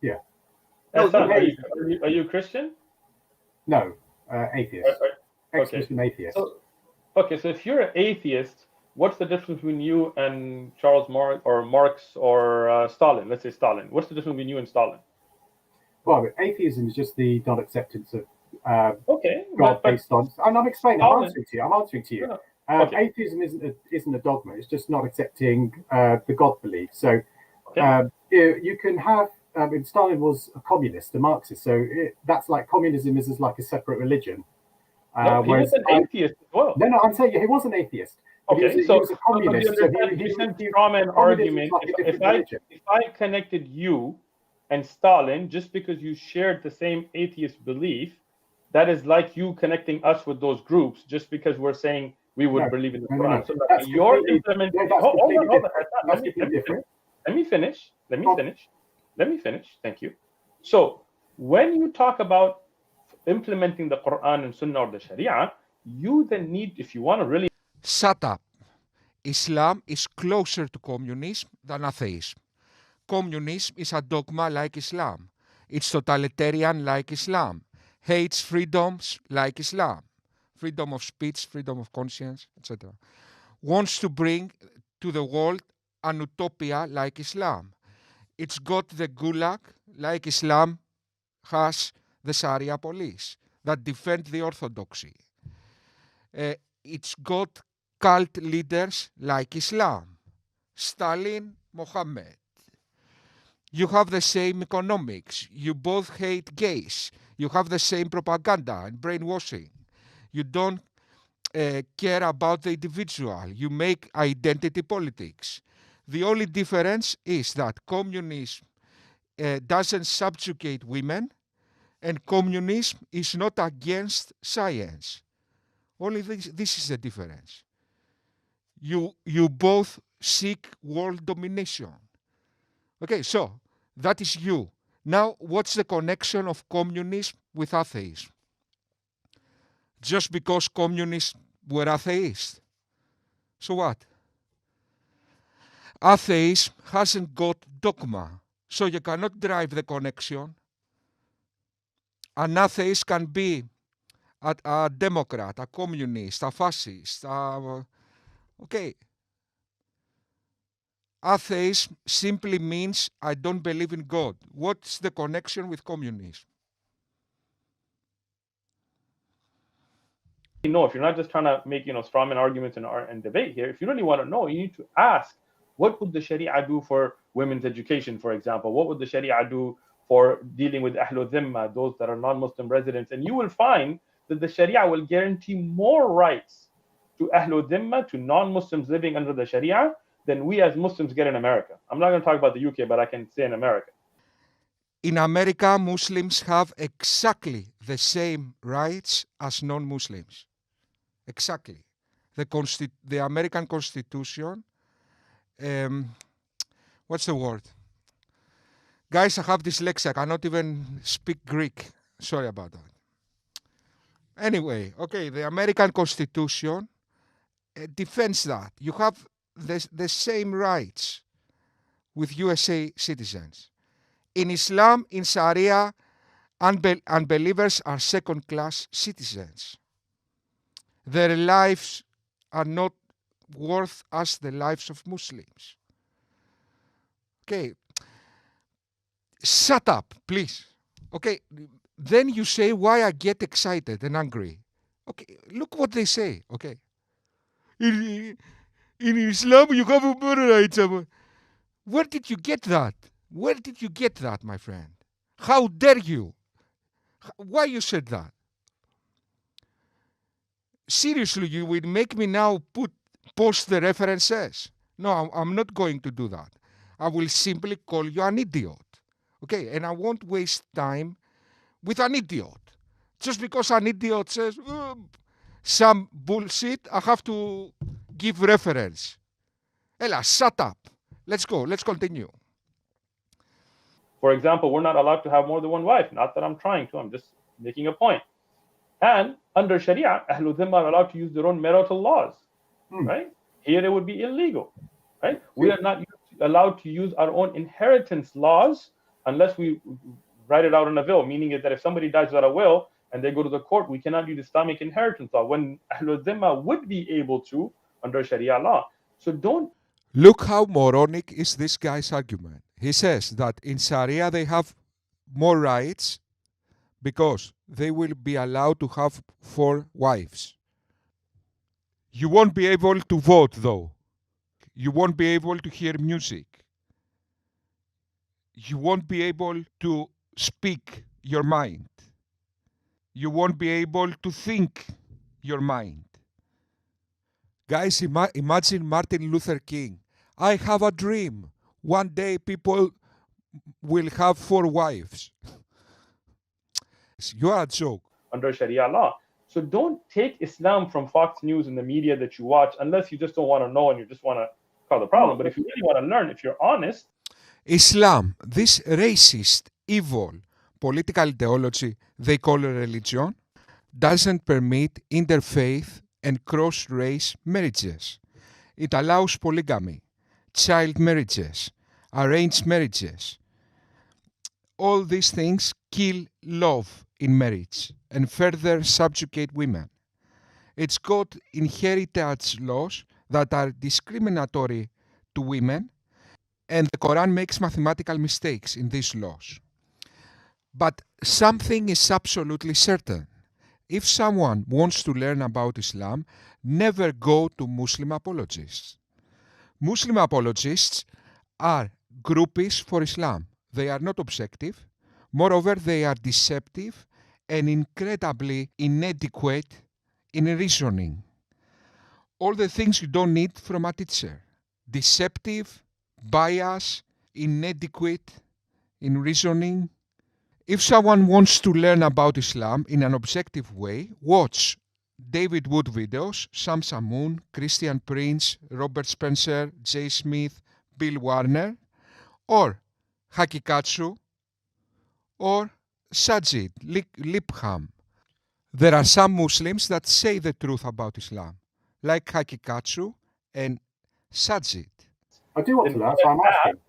Yeah. Hassan, are you Christian? No, atheist. Okay. Ex-Muslim atheist. So if you're an atheist, what's the difference between you and Marx or Stalin? Let's say Stalin. What's the difference between you and Stalin? Well, atheism is just the non-acceptance of Okay, God but based on. And I'm explaining. I'm Stalin. answering to you. I'm answering to you. No, no. Okay. Atheism isn't a dogma. It's just not accepting the God belief. So Okay. you can have. And Stalin was a communist, a Marxist. So that's like communism is like a separate religion. No, he was an atheist as well. No, I'm saying he was an atheist. Okay, he was a communist. So you said straw man argument. Like if I connected you and Stalin just because you shared the same atheist belief, that is like you connecting us with those groups just because we're saying we would believe in the Quran. So your implementation. Hold on. Let me finish. Thank you. So when you talk about implementing the Quran and Sunnah or the Sharia, you then need, if you want to really... Shut up. Islam is closer to communism than atheism. Communism is a dogma like Islam. It's totalitarian like Islam. Hates freedoms like Islam. Freedom of speech, freedom of conscience, etc. Wants to bring to the world an utopia like Islam. It's got the gulag like Islam has the Sharia police that defend the orthodoxy. It's got cult leaders like Islam, Stalin, Mohammed. You have the same economics. You both hate gays. You have the same propaganda and brainwashing. You don't care about the individual. You make identity politics. The only difference is that communism doesn't subjugate women, and communism is not against science. Only this is the difference. You both seek world domination. Okay, so that is you. Now, what's the connection of communism with atheism? Just because communists were atheists. So what? Atheism hasn't got dogma, so you cannot drive the connection. An atheist can be a Democrat, a communist, a fascist. Okay. Atheism simply means I don't believe in God. What's the connection with communism? know, if you're not just trying to make strawman arguments and debate here, if you really want to know, you need to ask, what would the Sharia do for women's education, for example? What would the Sharia do for dealing with Ahlul Dhimma, those that are non-Muslim residents? And you will find that the Sharia will guarantee more rights to Ahlul Dhimma, to non-Muslims living under the Sharia, than we as Muslims get in America. I'm not going to talk about the UK, but I can say in America. In America, Muslims have exactly the same rights as non-Muslims. Exactly. The American Constitution, what's the word? Guys, I have dyslexia. I cannot even speak Greek. Sorry about that. Anyway, okay, the American Constitution defends that. You have the same rights with USA citizens. In Islam, in Sharia, unbelievers are second-class citizens. Their lives are not worth as the lives of Muslims. Okay. Shut up, please. Okay. Then you say why I get excited and angry. Okay. Look what they say. Okay. In Islam, you have human rights. Where did you get that? Where did you get that, my friend? How dare you? Why you said that? Seriously, you will make me now post the references. No, I'm not going to do that. I will simply call you an idiot. Okay, and I won't waste time with an idiot. Just because an idiot says some bullshit, I have to give reference. Ella, shut up. Let's go. Let's continue. For example, we're not allowed to have more than one wife. Not that I'm trying to. I'm just making a point. And under Sharia, Ahlul Dhimma are allowed to use their own marital laws, right? Here it would be illegal, right? We are not allowed to use our own inheritance laws unless we write it out in a will, meaning that if somebody dies without a will and they go to the court, we cannot use Islamic inheritance law when Ahlul Dhimma would be able to under Sharia law. So don't. Look how moronic is this guy's argument. He says that in Sharia they have more rights because they will be allowed to have 4 wives. You won't be able to vote though. You won't be able to hear music. You won't be able to speak your mind. You won't be able to think your mind. Guys, imagine Martin Luther King. I have a dream. One day people will have 4 wives. You are a joke. Under Sharia law. So don't take Islam from Fox News and the media that you watch unless you just don't want to know and you just want to cause the problem. But if you really want to learn, if you're honest. Islam, this racist, evil political ideology they call a religion, doesn't permit interfaith and cross-race marriages. It allows polygamy, child marriages, arranged marriages. All these things kill love in marriage and further subjugate women. It's got inheritance laws that are discriminatory to women, and the Quran makes mathematical mistakes in these laws. But something is absolutely certain. If someone wants to learn about Islam, never go to Muslim apologists. Muslim apologists are groupies for Islam. They are not objective. Moreover, they are deceptive and incredibly inadequate in reasoning. All the things you don't need from a teacher. Deceptive, biased, inadequate in reasoning. If someone wants to learn about Islam in an objective way, watch David Wood videos, Sam Samoon, Christian Prince, Robert Spencer, Jay Smith, Bill Warner, or Hakikatsu, or Sajid Lipham. There are some Muslims that say the truth about Islam, like Hakikatsu and Sajid. I do want to learn, so I'm asking.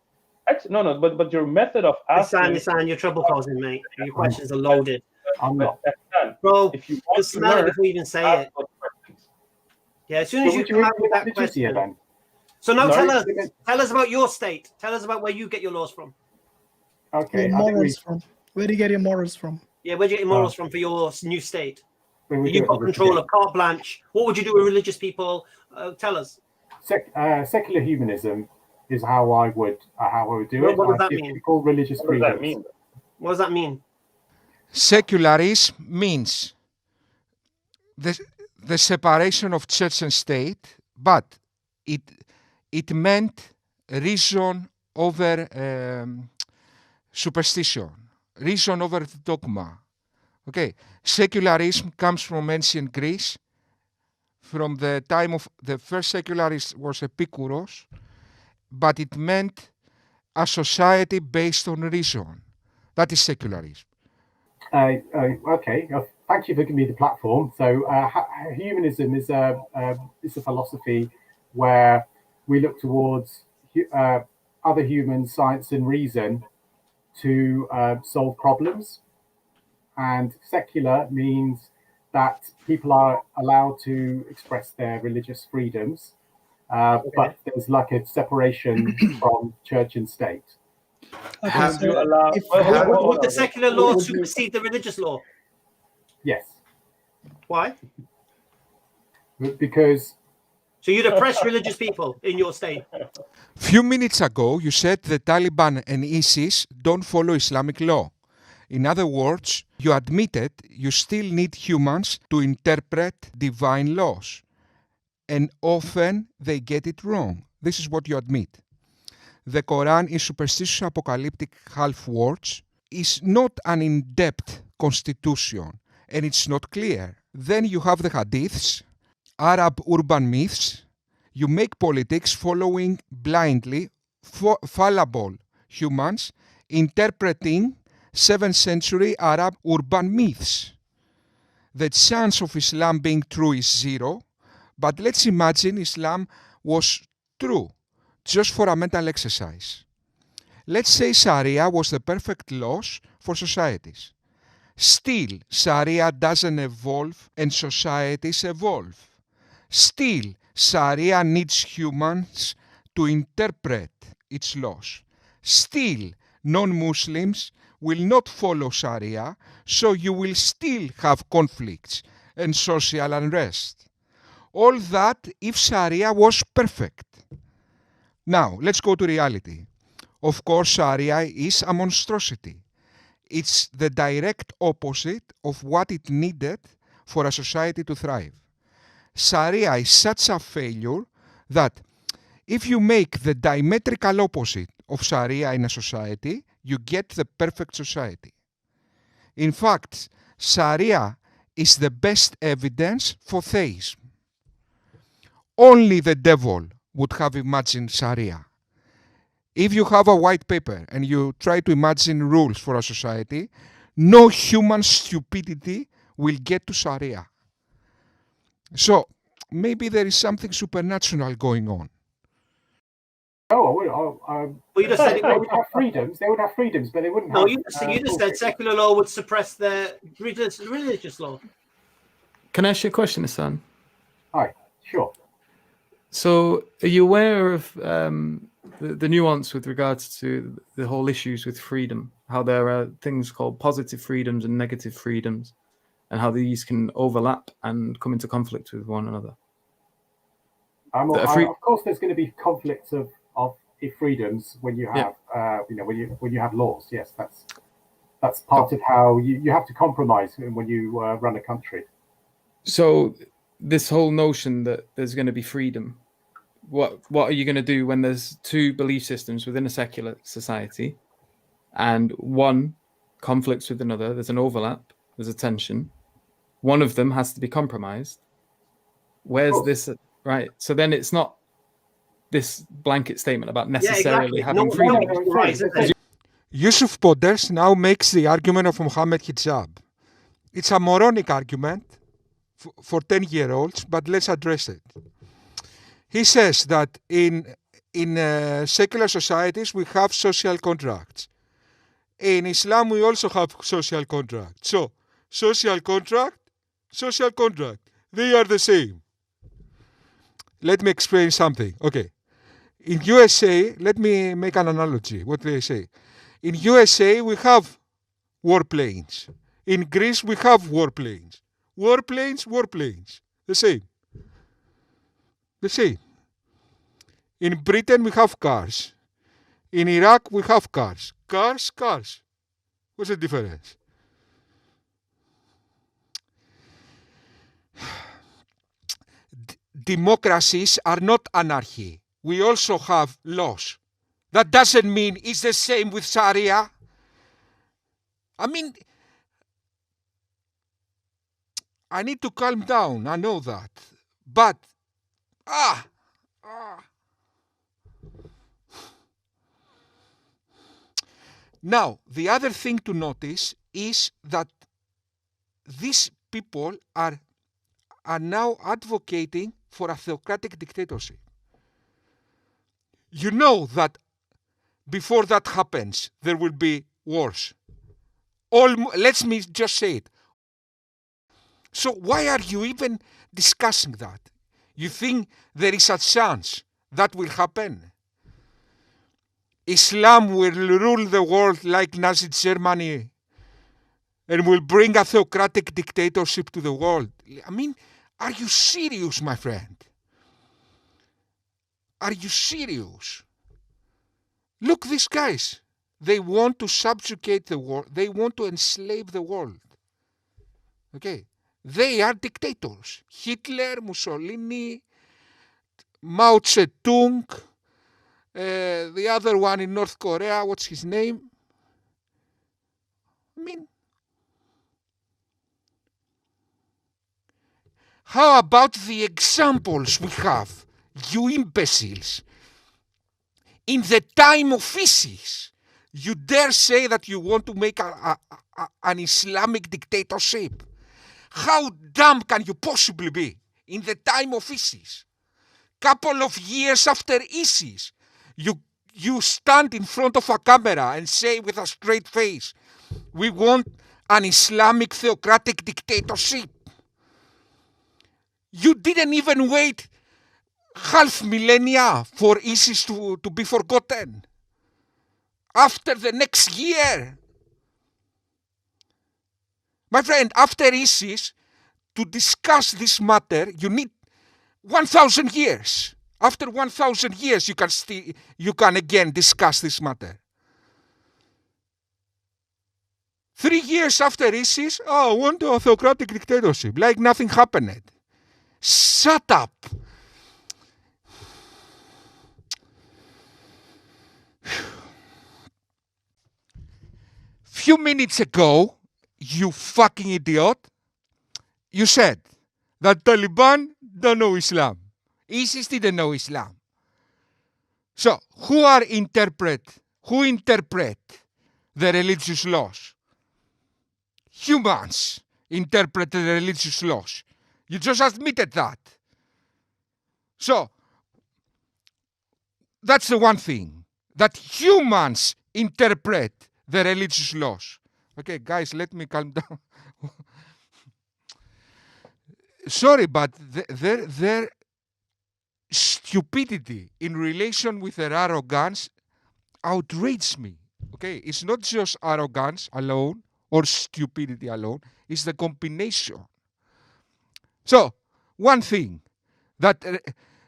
No, but your method of asking... Listen, you're trouble causing, mate. Your questions are loaded. I'm not. Bro, if you you want smell it before you even say it. Yeah, as soon as you come out with that question. Then? So now tell us about your state. Tell us about where you get your laws from. Okay. Your morals from. Where do you get your morals from? Yeah, where do you get your morals from for your new state? We You've got control of carte blanche. What would you do with religious people? Tell us. Secular humanism is how I would do it. What does that mean? People religious What does that freedoms. mean? What does that mean? Secularism means the separation of church and state, but it meant reason over superstition, reason over dogma. Okay, secularism comes from ancient Greece. From the time of the first secularist was Epicurus, but it meant a society based on reason. That is secularism. Okay, thank you for giving me the platform. So humanism is a philosophy where we look towards other humans, science and reason to solve problems. And secular means that people are allowed to express their religious freedoms, but there's like a separation from church and state. Okay, Would the secular law supersede the religious law? Yes. Why? Because... So you'd oppress religious people in your state? Few minutes ago, you said the Taliban and ISIS don't follow Islamic law. In other words, you admitted you still need humans to interpret divine laws. And often they get it wrong. This is what you admit. The Quran is superstitious apocalyptic half words, is not an in-depth constitution, and it's not clear. Then you have the hadiths, Arab urban myths. You make politics following blindly fallible humans interpreting 7th century Arab urban myths. The chance of Islam being true is 0, but let's imagine Islam was true, just for a mental exercise. Let's say Sharia was the perfect laws for societies. Still, Sharia doesn't evolve and societies evolve. Still, Sharia needs humans to interpret its laws. Still, non-Muslims will not follow Sharia, so you will still have conflicts and social unrest. All that if Sharia was perfect. Now, let's go to reality. Of course, Sharia is a monstrosity. It's the direct opposite of what it needed for a society to thrive. Sharia is such a failure that if you make the diametrical opposite of Sharia in a society, you get the perfect society. In fact, Sharia is the best evidence for theism. Only the devil would have imagined Sharia. If you have a white paper and you try to imagine rules for a society, no human stupidity will get to Sharia. So maybe there is something supernatural going on. Well, you just said they would have freedoms. They would have freedoms, but they wouldn't have. No, you just said secular law would suppress their religious law. Can I ask you a question, Hassan? Hi, sure. So, are you aware of the nuance with regards to the whole issues with freedom? How there are things called positive freedoms and negative freedoms, and how these can overlap and come into conflict with one another? Of course, there's going to be conflicts of freedoms when you have, when you have laws. Yes, that's part of how you have to compromise when you run a country. So, this whole notion that there's going to be freedom, what are you going to do when there's two belief systems within a secular society, and one conflicts with another? There's an overlap. There's a tension. One of them has to be compromised. Where's this? Right. So then it's not this blanket statement about necessarily having freedom. Yusuf Podders now makes the argument of Muhammad Hijab. It's a moronic argument for 10-year-olds, but let's address it. He says that in secular societies we have social contracts. In Islam we also have social contracts. So, social contract, they are the same. Let me explain something. Okay. In USA, let me make an analogy. What they say. In USA, we have warplanes. In Greece, we have warplanes. Warplanes. The same. In Britain, we have cars. In Iraq, we have cars. Cars. What's the difference? Democracies are not anarchy. We also have laws. That doesn't mean it's the same with Sharia. I mean, I need to calm down. I know that. But, Now, the other thing to notice is that these people are now advocating for a theocratic dictatorship. You know that before that happens, there will be wars. Let me just say it. So why are you even discussing that? You think there is a chance that will happen? Islam will rule the world like Nazi Germany and will bring a theocratic dictatorship to the world. I mean, are you serious, my friend? Are you serious? Look, these guys, they want to subjugate the world. They want to enslave the world. Okay? They are dictators. Hitler, Mussolini, Mao Zedong, the other one in North Korea, what's his name? I mean, how about the examples we have? You imbeciles. In the time of ISIS, you dare say that you want to make an Islamic dictatorship? How dumb can you possibly be? In the time of ISIS, couple of years after ISIS, you stand in front of a camera and say with a straight face, we want an Islamic theocratic dictatorship. You didn't even wait half millennia for ISIS to be forgotten. After the next year. My friend, after ISIS, to discuss this matter, you need 1,000 years. After 1,000 years, you can again discuss this matter. 3 years after ISIS, I want a theocratic dictatorship, like nothing happened. Shut up. Few minutes ago, you fucking idiot, you said that Taliban don't know Islam. ISIS didn't know Islam. So, who interpret the religious laws? Humans interpret the religious laws. You just admitted that. So, that's the one thing, that humans interpret the religious laws. Okay, guys, let me calm down. Sorry, but their stupidity in relation with their arrogance outrages me. Okay, it's not just arrogance alone or stupidity alone, it's the combination. So, one thing, that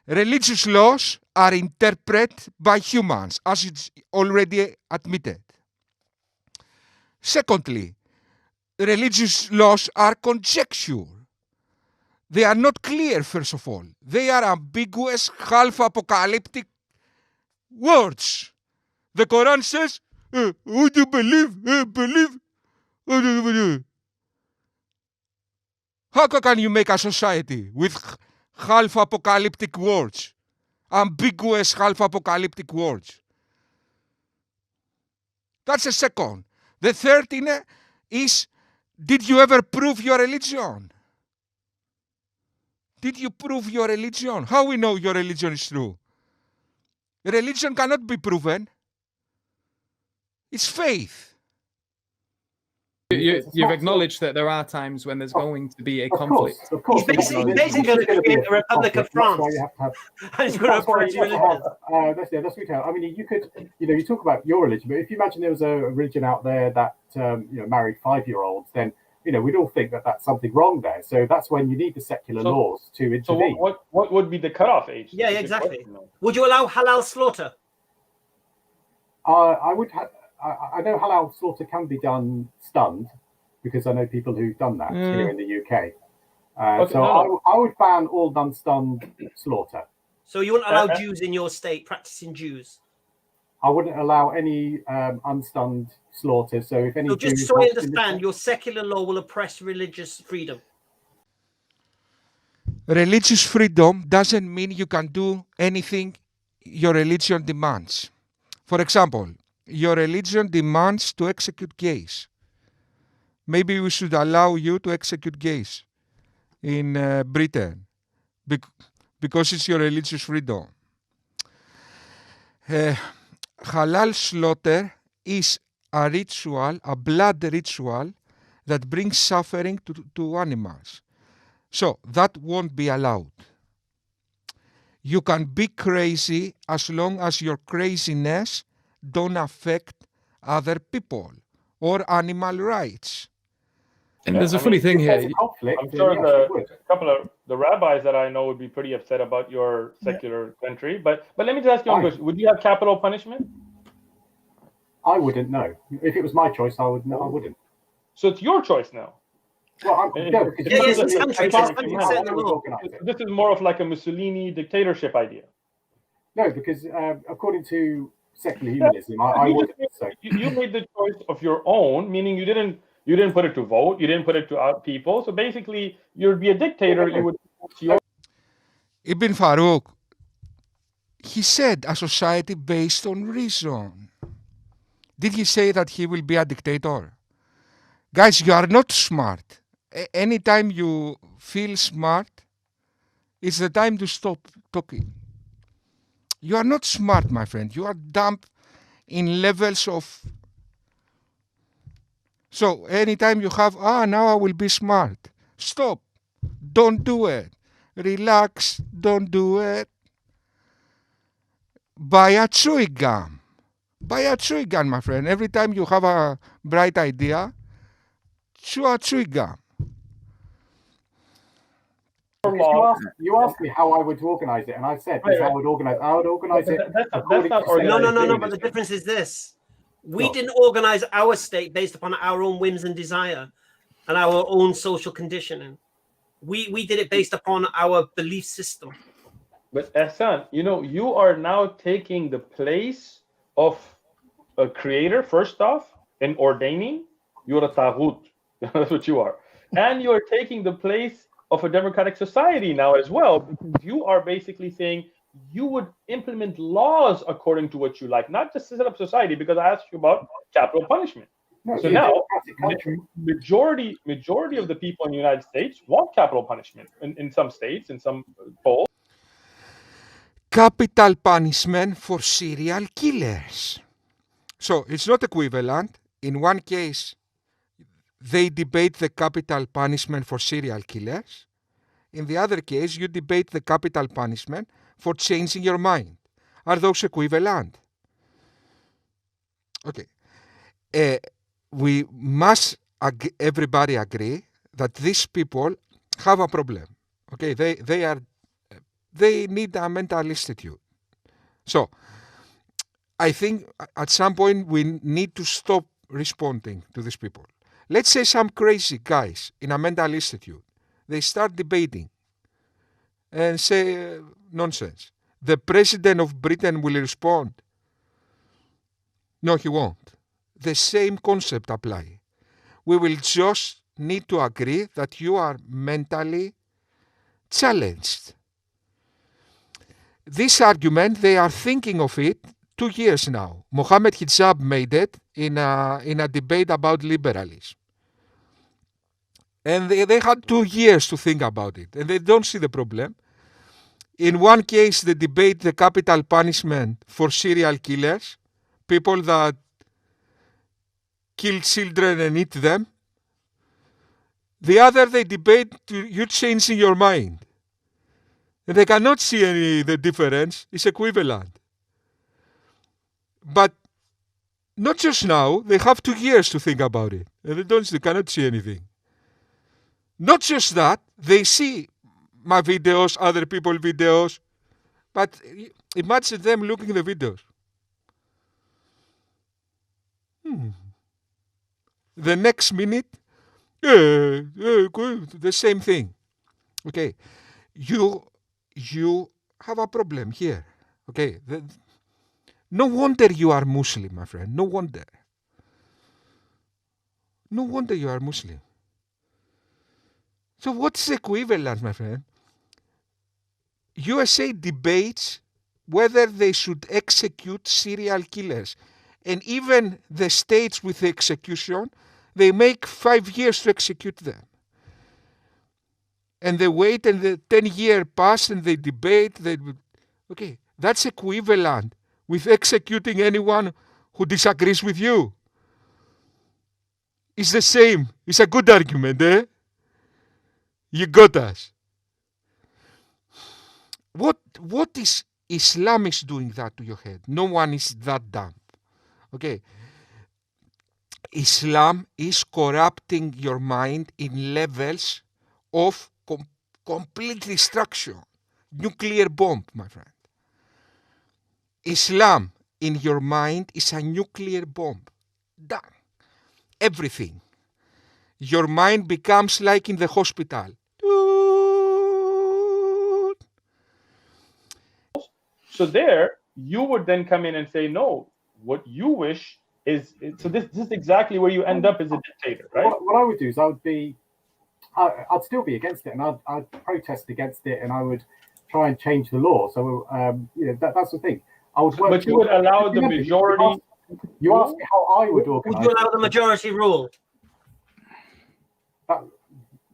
religious laws are interpreted by humans, as it's already admitted. Secondly, religious laws are conjecture. They are not clear, first of all. They are ambiguous, half-apocalyptic words. The Quran says, would you believe? Believe. How can you make a society with half-apocalyptic words? Ambiguous half-apocalyptic words. That's the second. The third thing is, did you ever prove your religion? Did you prove your religion? How we know your religion is true? Religion cannot be proven. It's faith. You've acknowledged that there are times when there's going to be a conflict. Of course. He's basically going to create a Republic of France. He's going to approach religion. That's retail. I mean, you could, you talk about your religion, but if you imagine there was a religion out there that, married 5-year-olds, then, we'd all think that that's something wrong there. So that's when you need the secular laws to intervene. So what would be the cutoff age? Yeah, exactly. Would you allow halal slaughter? I would have. I know halal slaughter can be done stunned, because I know people who've done that here in the UK. I would ban all unstunned slaughter. So you wouldn't allow Jews in your state practicing Jews? I wouldn't allow any unstunned slaughter. So if any, just so I understand, your secular law will oppress religious freedom. Religious freedom doesn't mean you can do anything your religion demands. For example, your religion demands to execute gays. Maybe we should allow you to execute gays in Britain because it's your religious freedom. Halal slaughter is a ritual, a blood ritual that brings suffering to animals. So that won't be allowed. You can be crazy as long as your craziness don't affect other people or animal rights. And there's a funny thing here. I'm sure a couple of the rabbis that I know would be pretty upset about your secular country. But let me just ask you one question. Would you have capital punishment? I wouldn't know. If it was my choice, I would. No, I wouldn't. So it's your choice now. Well, this is more of like a Mussolini dictatorship idea. No, because according to secular humanism, I wouldn't. So. You made the choice of your own, meaning you didn't put it to vote, you didn't put it to people. So basically, you'd be a dictator. You would. Ibn Farooq, he said a society based on reason. Did he say that he will be a dictator? Guys, you are not smart. Anytime you feel smart, it's the time to stop talking. You are not smart, my friend. You are dumb in levels of... So anytime you have, now I will be smart. Stop. Don't do it. Relax. Don't do it. Buy a chewing gum. Buy a chewing gum, my friend. Every time you have a bright idea, chew a chewing gum. You asked me how I would organize it, and I said this is how I would organize it. That's not organized. No. But the difference is this: we didn't organize our state based upon our own whims and desire, and our own social conditioning. We did it based upon our belief system. But Ehsan, you are now taking the place of a creator, first off, and ordaining. You're a taghut. That's what you are. And you're taking the place of a democratic society now as well, because you are basically saying you would implement laws according to what you like, not just set up society, because I asked you about capital punishment. So now, majority of the people in the United States want capital punishment in some states, in some polls. Capital punishment for serial killers. So it's not equivalent. In one case, they debate the capital punishment for serial killers. In the other case, you debate the capital punishment for changing your mind. Are those equivalent? Okay. We must everybody agree that these people have a problem. Okay, they need a mental institute. So I think at some point we need to stop responding to these people. Let's say some crazy guys in a mental institute, they start debating and say nonsense. The president of Britain will respond. No, he won't. The same concept apply. We will just need to agree that you are mentally challenged. This argument, they are thinking of it 2 years now. Mohammed Hijab made it in a debate about liberalism. And they had 2 years to think about it, and they don't see the problem. In one case, they debate the capital punishment for serial killers, people that kill children and eat them. The other, they debate you changing your mind. And they cannot see the difference. It's equivalent. But not just now, they have 2 years to think about it. And they cannot see anything. Not just that, they see my videos, other people's videos, but imagine them looking at the videos. The next minute, the same thing. Okay, you have a problem here. Okay, no wonder you are Muslim, my friend. No wonder. No wonder you are Muslim. So what's the equivalent, my friend? USA debates whether they should execute serial killers. And even the states with the execution, they make 5 years to execute them. And they wait and the 10-year pass and they debate. Okay, that's equivalent with executing anyone who disagrees with you. It's the same. It's a good argument, eh? You got us. What is Islam is doing that to your head? No one is that dumb. Okay. Islam is corrupting your mind in levels of complete destruction. Nuclear bomb, my friend. Islam in your mind is a nuclear bomb. Done. Everything. Your mind becomes like in the hospital. So there, you would then come in and say, no, what you wish is so this is exactly where you end up as a dictator, right? What I would do is I'd still be against it, and I'd protest against it, and I would try and change the law. So that's the thing. I would work. But you would allow the majority. You asked me how I would organize. Would you allow the majority rule?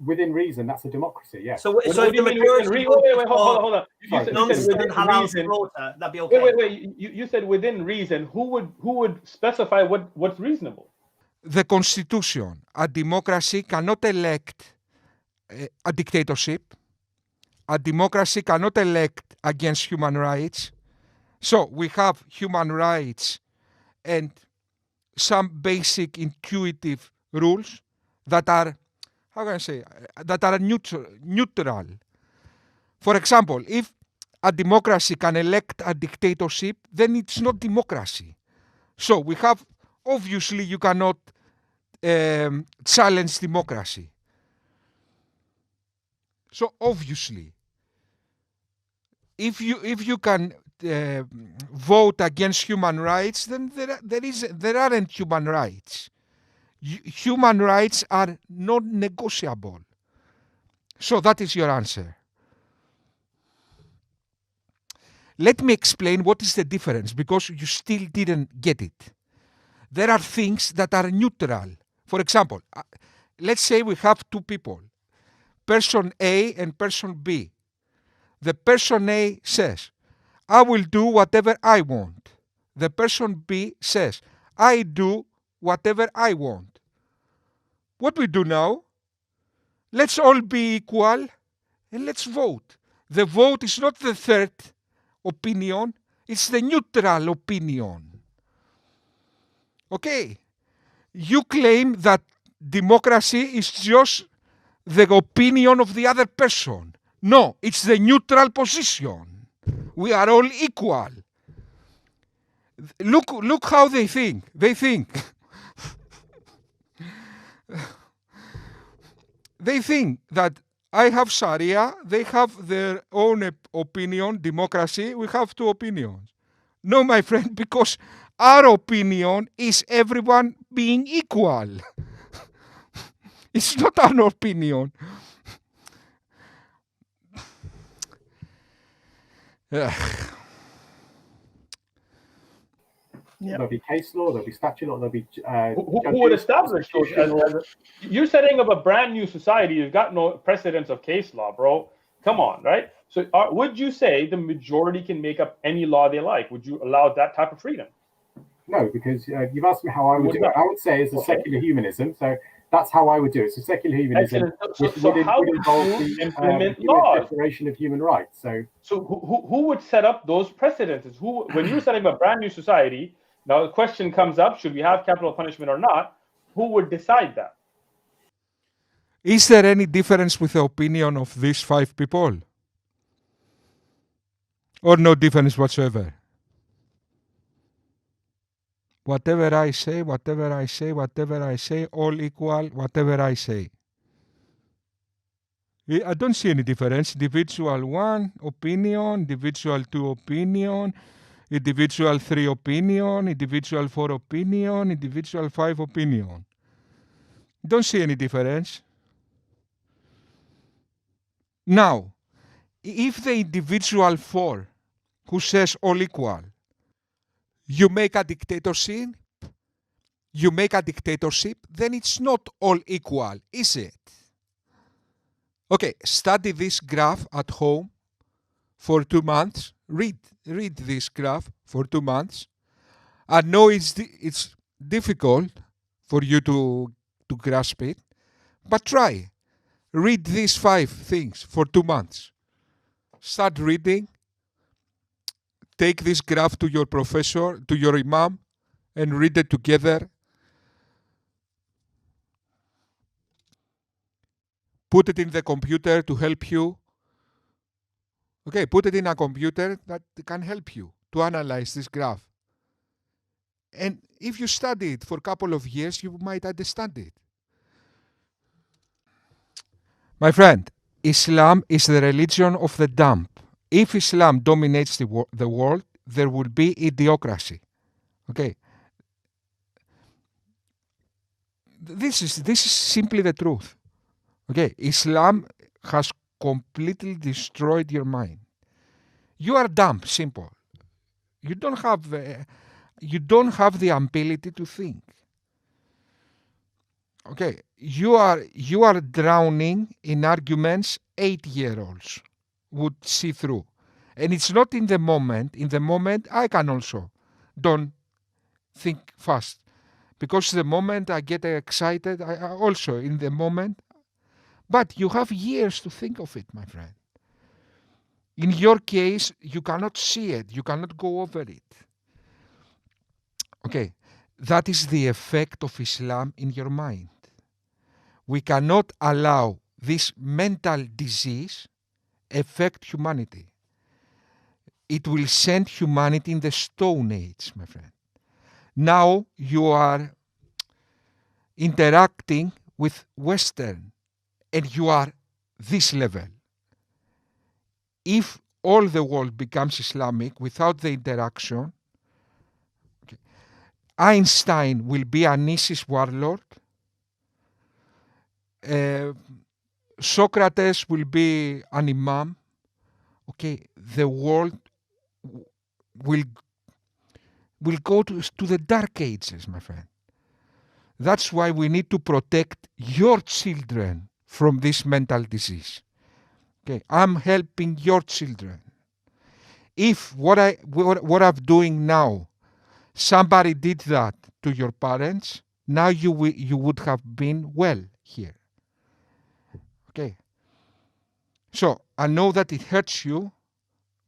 within reason, that's a democracy. Yes. So, What if do the you mean majority within votes wait, for hold on. You said non-citizen within halal reason. slaughter, that'd be okay. Wait. You said within reason. Who would specify what's reasonable? The constitution. A democracy cannot elect a dictatorship. A democracy cannot elect against human rights. So we have human rights and some basic intuitive rules that are, how can I say, that are neutral. For example, if a democracy can elect a dictatorship, then it's not democracy. So we have, obviously, you cannot challenge democracy. So obviously, if you can vote against human rights, then there aren't human rights. Human rights are non-negotiable. So that is your answer. Let me explain what is the difference, because you still didn't get it. There are things that are neutral. For example, let's say we have two people, person A and person B. The person A says, I will do whatever I want. The person B says, I do whatever I want. What we do now? Let's all be equal and let's vote. The vote is not the third opinion, it's the neutral opinion. Okay? You claim that democracy is just the opinion of the other person. No, it's the neutral position. We are all equal. Look how they think. They think that I have Sharia, they have their own opinion, democracy, we have two opinions. No, my friend, because our opinion is everyone being equal. It's not an opinion. There'll be case law, there'll be statute law, there'll be who would establish those? You're setting up a brand new society. You've got no precedence of case law, bro. Come on, right? So would you say the majority can make up any law they like? Would you allow that type of freedom? No, because you've asked me how I would do it. I would say it's a secular humanism. So that's how I would do it. So secular humanism so how would you implement laws? Declaration of Human Rights. So who would set up those precedences? When you're setting up a brand new society, now the question comes up: should we have capital punishment or not? Who would decide that? Is there any difference with the opinion of these 5 people? Or no difference whatsoever? Whatever I say, all equal, whatever I say. I don't see any difference. Individual 1 opinion, individual 2 opinion, individual 3 opinion, individual 4 opinion, individual 5 opinion. Don't see any difference. Now, if the individual 4 who says all equal, you make a dictatorship, then it's not all equal, is it? Okay, study this graph at home for 2 months. Read this graph for 2 months. I know it's difficult for you to grasp it, but try. Read these 5 things for 2 months. Start reading. Take this graph to your professor, to your imam, and read it together. Put it in the computer to help you. Okay, put it in a computer that can help you to analyze this graph. And if you study it for a couple of years, you might understand it. My friend, Islam is the religion of the dumb. If Islam dominates the world, there will be idiocracy. Okay? This is simply the truth. Okay? Islam has completely destroyed your mind. You are dumb, simple. You don't have the ability to think. Okay, you are drowning in arguments 8-year-olds would see through. And it's not in the moment. In the moment, I can also don't think fast. Because the moment I get excited, I also in the moment. But you have years to think of it, my friend. In your case, you cannot see it. You cannot go over it. Okay, that is the effect of Islam in your mind. We cannot allow this mental disease affect humanity. It will send humanity in the Stone Age, my friend. Now you are interacting with Western and you are this level. If all the world becomes Islamic without the interaction, okay, Einstein will be an ISIS warlord. Socrates will be an imam. Okay, the world will go to the dark ages, my friend. That's why we need to protect your children from this mental disease. Okay, I'm helping your children. If what I'm doing now, somebody did that to your parents, now you would have been well here. Okay. So I know that it hurts you,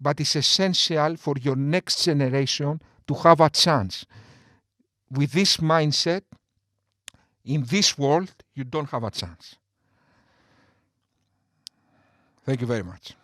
but it's essential for your next generation to have a chance. With this mindset, in this world, you don't have a chance. Thank you very much.